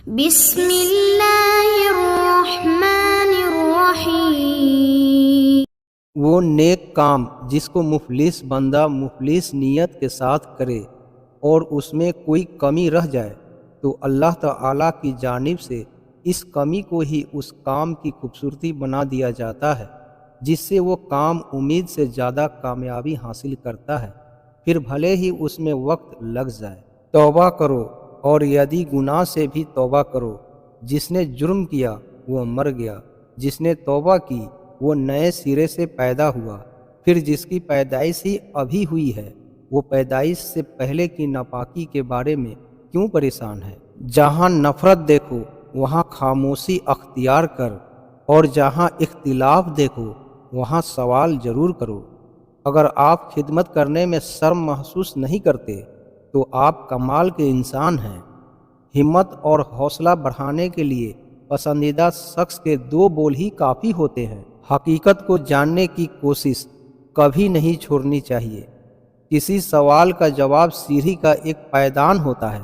بسم اللہ الرحمن الرحیم۔ وہ نیک کام جس کو مفلس بندہ مفلس نیت کے ساتھ کرے اور اس میں کوئی کمی رہ جائے تو اللہ تعالیٰ کی جانب سے اس کمی کو ہی اس کام کی خوبصورتی بنا دیا جاتا ہے، جس سے وہ کام امید سے زیادہ کامیابی حاصل کرتا ہے، پھر بھلے ہی اس میں وقت لگ جائے۔ توبہ کرو اور یدی گناہ سے بھی توبہ کرو۔ جس نے جرم کیا وہ مر گیا، جس نے توبہ کی وہ نئے سرے سے پیدا ہوا، پھر جس کی پیدائش ہی ابھی ہوئی ہے وہ پیدائش سے پہلے کی ناپاکی کے بارے میں کیوں پریشان ہے؟ جہاں نفرت دیکھو وہاں خاموشی اختیار کر، اور جہاں اختلاف دیکھو وہاں سوال ضرور کرو۔ اگر آپ خدمت کرنے میں شرم محسوس نہیں کرتے تو آپ کمال کے انسان ہیں۔ ہمت اور حوصلہ بڑھانے کے لیے پسندیدہ شخص کے 2 بول ہی کافی ہوتے ہیں۔ حقیقت کو جاننے کی کوشش کبھی نہیں چھوڑنی چاہیے۔ کسی سوال کا جواب سیڑھی کا ایک پائدان ہوتا ہے،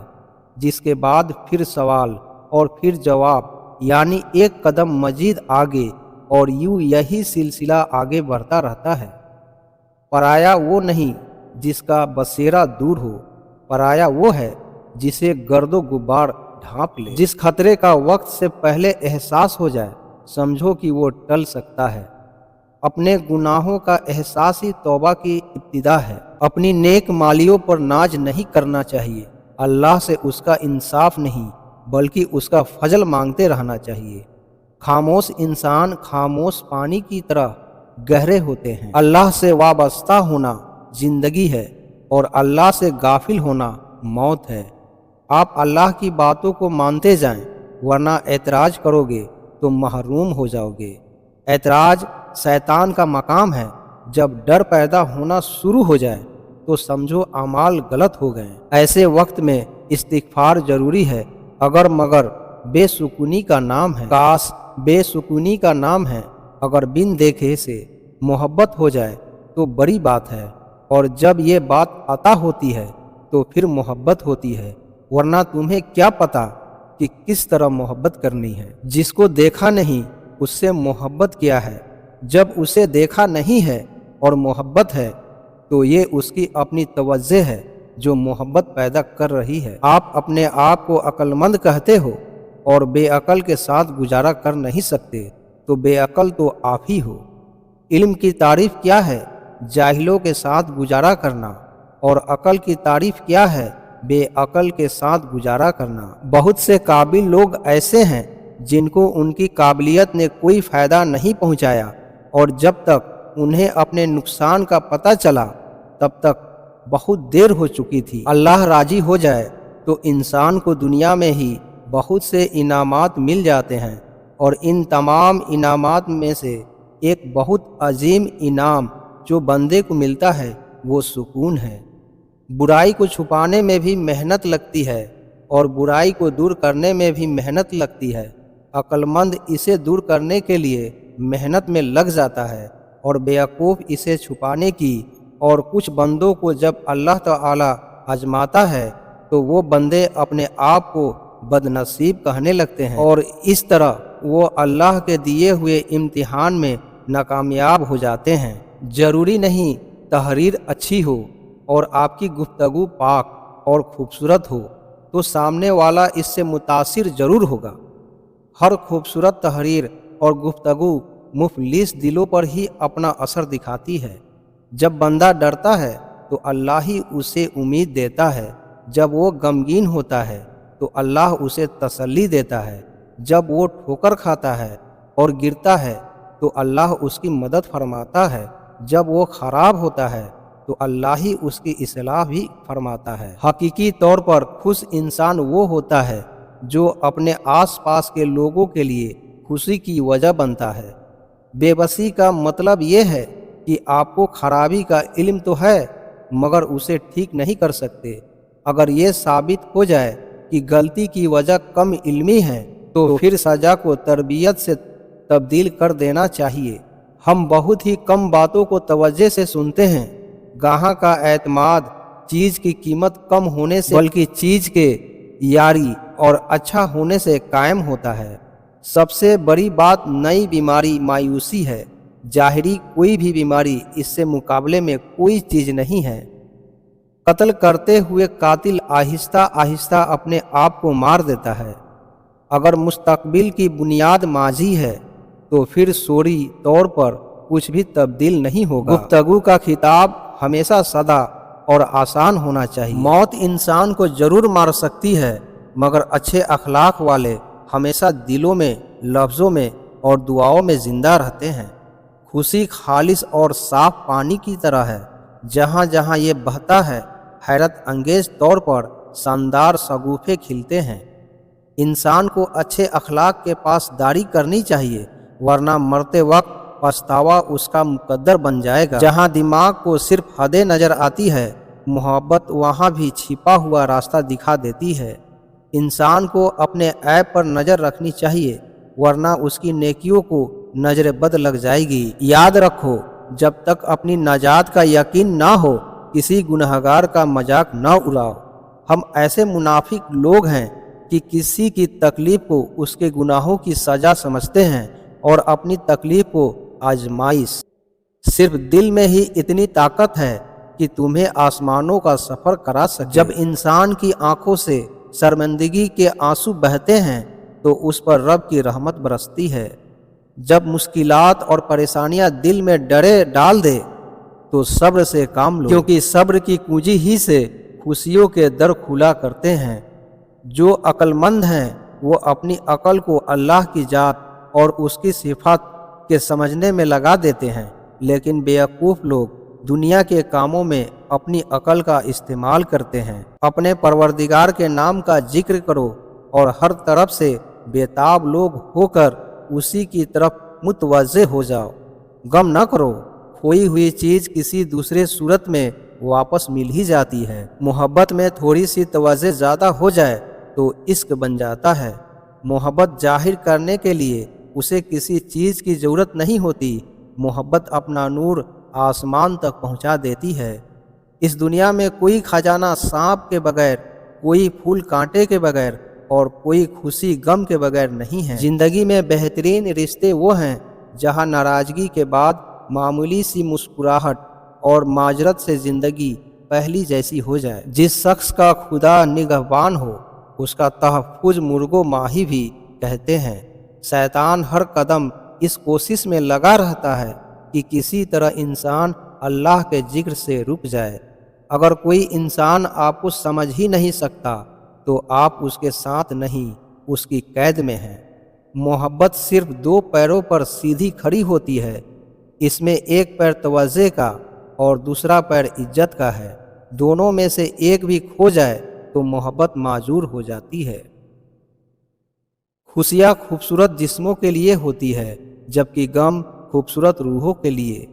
جس کے بعد پھر سوال اور پھر جواب، یعنی ایک قدم مزید آگے، اور یوں یہی سلسلہ آگے بڑھتا رہتا ہے۔ پرایا وہ نہیں جس کا بسیرا دور ہو، پرایا وہ ہے جسے گرد و غبار ڈھانپ لے۔ جس خطرے کا وقت سے پہلے احساس ہو جائے سمجھو کہ وہ ٹل سکتا ہے۔ اپنے گناہوں کا احساس ہی توبہ کی ابتدا ہے۔ اپنی نیک مالیوں پر ناز نہیں کرنا چاہیے۔ اللہ سے اس کا انصاف نہیں بلکہ اس کا فضل مانگتے رہنا چاہیے۔ خاموش انسان خاموش پانی کی طرح گہرے ہوتے ہیں۔ اللہ سے وابستہ ہونا زندگی ہے اور اللہ سے غافل ہونا موت ہے۔ آپ اللہ کی باتوں کو مانتے جائیں، ورنہ اعتراض کرو گے تو محروم ہو جاؤ گے۔ اعتراض شیطان کا مقام ہے۔ جب ڈر پیدا ہونا شروع ہو جائے تو سمجھو اعمال غلط ہو گئے۔ ایسے وقت میں استغفار ضروری ہے۔ اگر مگر بے سکونی کا نام ہے، کاش بے سکونی کا نام ہے۔ اگر بن دیکھے سے محبت ہو جائے تو بڑی بات ہے، اور جب یہ بات عطا ہوتی ہے تو پھر محبت ہوتی ہے، ورنہ تمہیں کیا پتا کہ کس طرح محبت کرنی ہے۔ جس کو دیکھا نہیں اس سے محبت کیا ہے؟ جب اسے دیکھا نہیں ہے اور محبت ہے تو یہ اس کی اپنی توجہ ہے جو محبت پیدا کر رہی ہے۔ آپ اپنے آپ کو عقل مند کہتے ہو اور بے عقل کے ساتھ گزارا کر نہیں سکتے، تو بے عقل تو آپ ہی ہو۔ علم کی تعریف کیا ہے؟ جاہلوں کے ساتھ گزارا کرنا۔ اور عقل کی تعریف کیا ہے؟ بے عقل کے ساتھ گزارا کرنا۔ بہت سے قابل لوگ ایسے ہیں جن کو ان کی قابلیت نے کوئی فائدہ نہیں پہنچایا، اور جب تک انہیں اپنے نقصان کا پتہ چلا تب تک بہت دیر ہو چکی تھی۔ اللہ راضی ہو جائے تو انسان کو دنیا میں ہی بہت سے انعامات مل جاتے ہیں، اور ان تمام انعامات میں سے ایک بہت عظیم انعام جو بندے کو ملتا ہے وہ سکون ہے۔ برائی کو چھپانے میں بھی محنت لگتی ہے اور برائی کو دور کرنے میں بھی محنت لگتی ہے۔ عقل مند اسے دور کرنے کے لیے محنت میں لگ جاتا ہے اور بیوقوف اسے چھپانے کی۔ اور کچھ بندوں کو جب اللہ تعالی آزماتا ہے تو وہ بندے اپنے آپ کو بد نصیب کہنے لگتے ہیں، اور اس طرح وہ اللہ کے دیے ہوئے امتحان میں ناکامیاب ہو جاتے ہیں۔ ضروری نہیں تحریر اچھی ہو اور آپ کی گفتگو پاک اور خوبصورت ہو تو سامنے والا اس سے متاثر ضرور ہوگا۔ ہر خوبصورت تحریر اور گفتگو مفلس دلوں پر ہی اپنا اثر دکھاتی ہے۔ جب بندہ ڈرتا ہے تو اللہ ہی اسے امید دیتا ہے، جب وہ غمگین ہوتا ہے تو اللہ اسے تسلی دیتا ہے، جب وہ ٹھوکر کھاتا ہے اور گرتا ہے تو اللہ اس کی مدد فرماتا ہے، جب وہ خراب ہوتا ہے تو اللہ ہی اس کی اصلاح بھی فرماتا ہے۔ حقیقی طور پر خوش انسان وہ ہوتا ہے جو اپنے آس پاس کے لوگوں کے لیے خوشی کی وجہ بنتا ہے۔ بے بسی کا مطلب یہ ہے کہ آپ کو خرابی کا علم تو ہے مگر اسے ٹھیک نہیں کر سکتے۔ اگر یہ ثابت ہو جائے کہ غلطی کی وجہ کم علمی ہے تو پھر سزا کو تربیت سے تبدیل کر دینا چاہیے۔ ہم بہت ہی کم باتوں کو توجہ سے سنتے ہیں۔ گاہک کا اعتماد چیز کی قیمت کم ہونے سے بلکہ چیز کے یاری اور اچھا ہونے سے قائم ہوتا ہے۔ سب سے بڑی بات نئی بیماری مایوسی ہے۔ ظاہری کوئی بھی بیماری اس سے مقابلے میں کوئی چیز نہیں ہے۔ قتل کرتے ہوئے قاتل آہستہ آہستہ اپنے آپ کو مار دیتا ہے۔ اگر مستقبل کی بنیاد ماضی ہے تو پھر سوری طور پر کچھ بھی تبدیل نہیں ہوگا۔ گفتگو کا خطاب ہمیشہ سادہ اور آسان ہونا چاہیے۔ موت انسان کو ضرور مار سکتی ہے، مگر اچھے اخلاق والے ہمیشہ دلوں میں، لفظوں میں اور دعاؤں میں زندہ رہتے ہیں۔ خوشی خالص اور صاف پانی کی طرح ہے، جہاں جہاں یہ بہتا ہے حیرت انگیز طور پر شاندار شگوفے کھلتے ہیں۔ انسان کو اچھے اخلاق کے پاس داری کرنی چاہیے، ورنہ مرتے وقت پچھتاوا اس کا مقدر بن جائے گا۔ جہاں دماغ کو صرف حدیں نظر آتی ہے، محبت وہاں بھی چھپا ہوا راستہ دکھا دیتی ہے۔ انسان کو اپنے عیب پر نظر رکھنی چاہیے، ورنہ اس کی نیکیوں کو نظر بد لگ جائے گی۔ یاد رکھو، جب تک اپنی نجات کا یقین نہ ہو کسی گنہگار کا مذاق نہ اڑاؤ۔ ہم ایسے منافق لوگ ہیں کہ کسی کی تکلیف کو اس کے گناہوں کی سزا سمجھتے ہیں اور اپنی تکلیف کو آزمائش۔ صرف دل میں ہی اتنی طاقت ہے کہ تمہیں آسمانوں کا سفر کرا سکے۔ جب انسان کی آنکھوں سے شرمندگی کے آنسو بہتے ہیں تو اس پر رب کی رحمت برستی ہے۔ جب مشکلات اور پریشانیاں دل میں ڈرے ڈال دے تو صبر سے کام لو، کیونکہ صبر کی کنجی ہی سے خوشیوں کے در کھلا کرتے ہیں۔ جو عقل مند ہیں وہ اپنی عقل کو اللہ کی ذات اور اس کی صفات کے سمجھنے میں لگا دیتے ہیں، لیکن بیوقوف لوگ دنیا کے کاموں میں اپنی عقل کا استعمال کرتے ہیں۔ اپنے پروردگار کے نام کا ذکر کرو اور ہر طرف سے بےتاب لوگ ہو کر اسی کی طرف متوجہ ہو جاؤ۔ غم نہ کرو، کھوئی ہوئی چیز کسی دوسرے صورت میں واپس مل ہی جاتی ہے۔ محبت میں تھوڑی سی توجہ زیادہ ہو جائے تو عشق بن جاتا ہے۔ محبت ظاہر کرنے کے لیے اسے کسی چیز کی ضرورت نہیں ہوتی۔ محبت اپنا نور آسمان تک پہنچا دیتی ہے۔ اس دنیا میں کوئی خزانہ سانپ کے بغیر، کوئی پھول کانٹے کے بغیر اور کوئی خوشی غم کے بغیر نہیں ہے۔ زندگی میں بہترین رشتے وہ ہیں جہاں ناراضگی کے بعد معمولی سی مسکراہٹ اور معذرت سے زندگی پہلی جیسی ہو جائے۔ جس شخص کا خدا نگہبان ہو اس کا تحفظ مرغ و ماہی بھی کہتے ہیں۔ شیطان ہر قدم اس کوشش میں لگا رہتا ہے کہ کسی طرح انسان اللہ کے ذکر سے رک جائے۔ اگر کوئی انسان آپ کو سمجھ ہی نہیں سکتا تو آپ اس کے ساتھ نہیں، اس کی قید میں ہیں۔ محبت صرف دو پیروں پر سیدھی کھڑی ہوتی ہے۔ اس میں ایک پیر توجہ کا اور دوسرا پیر عزت کا ہے۔ دونوں میں سے ایک بھی کھو جائے تو محبت معذور ہو جاتی ہے۔ خوشیاں خوبصورت جسموں کے لیے ہوتی ہے، جبکہ غم خوبصورت روحوں کے لیے۔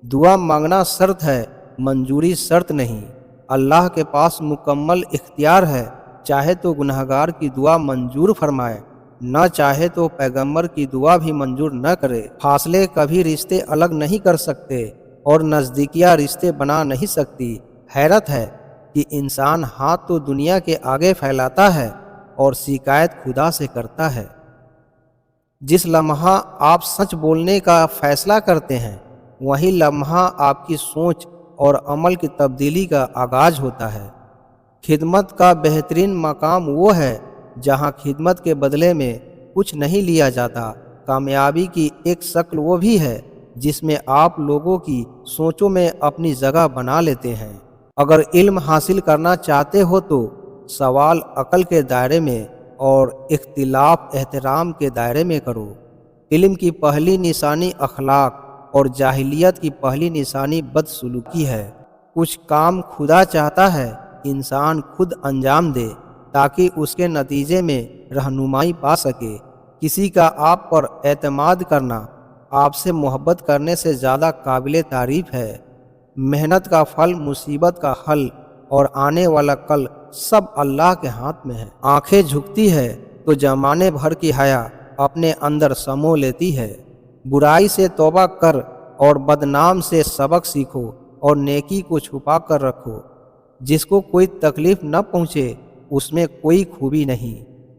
دعا مانگنا شرط ہے، منظوری شرط نہیں۔ اللہ کے پاس مکمل اختیار ہے، چاہے تو گنہگار کی دعا منظور فرمائے، نہ چاہے تو پیغمبر کی دعا بھی منظور نہ کرے۔ فاصلے کبھی رشتے الگ نہیں کر سکتے اور نزدیکیاں رشتے بنا نہیں سکتی۔ حیرت ہے کہ انسان ہاتھ تو دنیا کے آگے پھیلاتا ہے اور شکایت خدا سے کرتا ہے۔ جس لمحہ آپ سچ بولنے کا فیصلہ کرتے ہیں وہی لمحہ آپ کی سوچ اور عمل کی تبدیلی کا آغاز ہوتا ہے۔ خدمت کا بہترین مقام وہ ہے جہاں خدمت کے بدلے میں کچھ نہیں لیا جاتا۔ کامیابی کی ایک شکل وہ بھی ہے جس میں آپ لوگوں کی سوچوں میں اپنی جگہ بنا لیتے ہیں۔ اگر علم حاصل کرنا چاہتے ہو تو سوال عقل کے دائرے میں اور اختلاف احترام کے دائرے میں کرو۔ علم کی پہلی نشانی اخلاق اور جاہلیت کی پہلی نشانی بدسلوکی ہے۔ کچھ کام خدا چاہتا ہے انسان خود انجام دے تاکہ اس کے نتیجے میں رہنمائی پا سکے۔ کسی کا آپ پر اعتماد کرنا آپ سے محبت کرنے سے زیادہ قابل تعریف ہے۔ محنت کا پھل، مصیبت کا حل اور آنے والا کل سب اللہ کے ہاتھ میں ہے۔ آنکھیں جھکتی ہے تو زمانے بھر کی حیا اپنے اندر سمو لیتی ہے۔ برائی سے توبہ کر اور بدنام سے سبق سیکھو اور نیکی کو چھپا کر رکھو۔ جس کو کوئی تکلیف نہ پہنچے اس میں کوئی خوبی نہیں۔